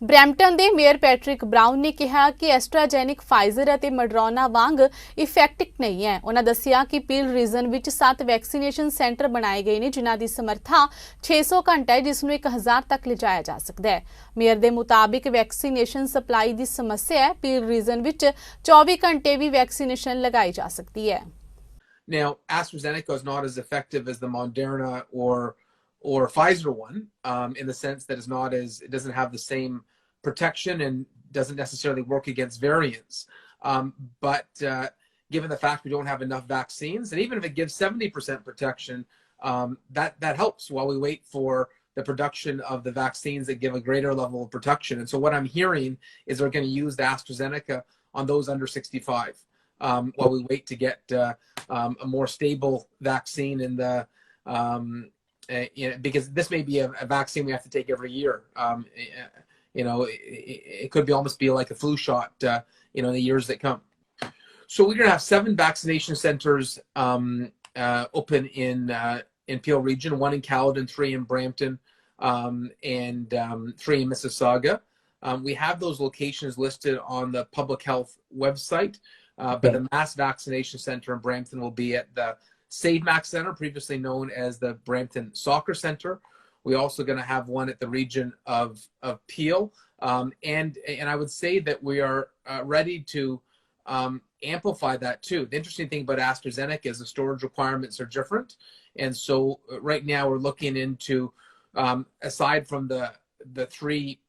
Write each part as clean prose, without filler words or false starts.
Brampton ਦੇ mayor Patrick brown ਨੇ ਕਿਹਾ ਕਿ ਐਸਟਰਾਜੈਨਿਕ ਫਾਈਜ਼ਰ ਅਤੇ ਮਡਰੋਨਾ ਵਾਂਗ ਇਫੈਕਟਿਵ ਨਹੀਂ ਹੈ। ਉਹਨਾਂ ਦੱਸਿਆ ਕਿ ਪੀਲ ਰੀਜਨ ਵਿੱਚ 7 ਵੈਕਸੀਨੇਸ਼ਨ ਸੈਂਟਰ ਬਣਾਏ ਗਏ ਨੇ ਜਿਨ੍ਹਾਂ ਦੀ ਸਮਰੱਥਾ 600 ਘੰਟਾ ਹੈ, ਜਿਸ ਨੂੰ 1000 ਤੱਕ ਲਿਜਾਇਆ ਜਾ ਸਕਦਾ ਹੈ। ਮੇਅਰ ਦੇ ਮੁਤਾਬਿਕ ਵੈਕਸੀਨੇਸ਼ਨ ਸਪਲਾਈ ਦੀ ਸਮੱਸਿਆ ਹੈ। ਪੀਲ ਰੀਜਨ ਵਿੱਚ 24 ਘੰਟੇ ਵੀ ਵੈਕਸੀਨੇਸ਼ਨ ਲਗਾਈ ਜਾ ਸਕਦੀ ਹੈ। Now, AstraZeneca is not as effective as the Moderna or Pfizer one, in the sense that it doesn't have the same protection and doesn't necessarily work against variants. But given the fact we don't have enough vaccines, and even if it gives 70% protection, that helps while we wait for the production of the vaccines that give a greater level of protection. And so what I'm hearing is they're going to use the AstraZeneca on those under 65 while we wait to get a more stable vaccine in the because this may be a vaccine we have to take every year. It could almost be like a flu shot, in the years that come. So we're going to have 7 vaccination centers open in Peel region, 1 in Caledon, 3 in Brampton, and 3 in Mississauga. We have those locations listed on the public health website, but the mass vaccination center in Brampton will be at the Save Max Center, previously known as the Brampton Soccer Center. We're also going to have one at the region of Peel. And I would say that we are ready to amplify that too. The interesting thing about AstraZeneca is the storage requirements are different. And so right now we're looking into, aside from the 3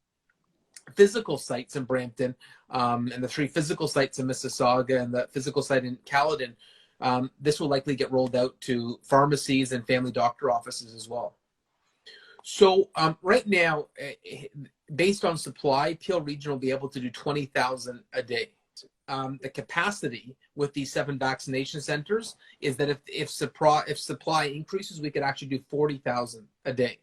physical sites in Brampton and the 3 physical sites in Mississauga and the physical site in Caledon, this will likely get rolled out to pharmacies and family doctor offices as well. So right now, based on supply, Peel Region will be able to do 20,000 a day. The capacity with these 7 vaccination centers is that if supply increases, we could actually do 40,000 a day.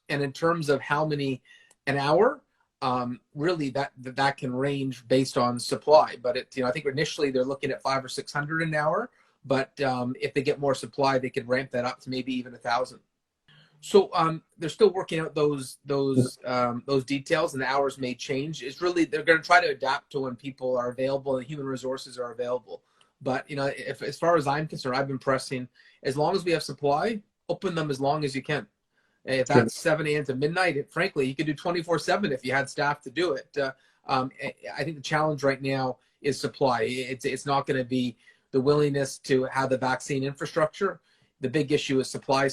And in terms of how many an hour, really that can range based on supply. But I think initially they're looking at 500 or 600 an hour. But if they get more supply, they could ramp that up to maybe even 1,000. So they're still working out those details, and the hours may change. It's really they're going to try to adapt to when people are available and human resources are available. But if as far as I'm concerned, I've been pressing as long as we have supply, open them as long as you can. If that's 7 a.m. to midnight, frankly, you could do 24/7 if you had staff to do it. I think the challenge right now is supply. It's not going to be the willingness to have the vaccine infrastructure. The big issue is supply.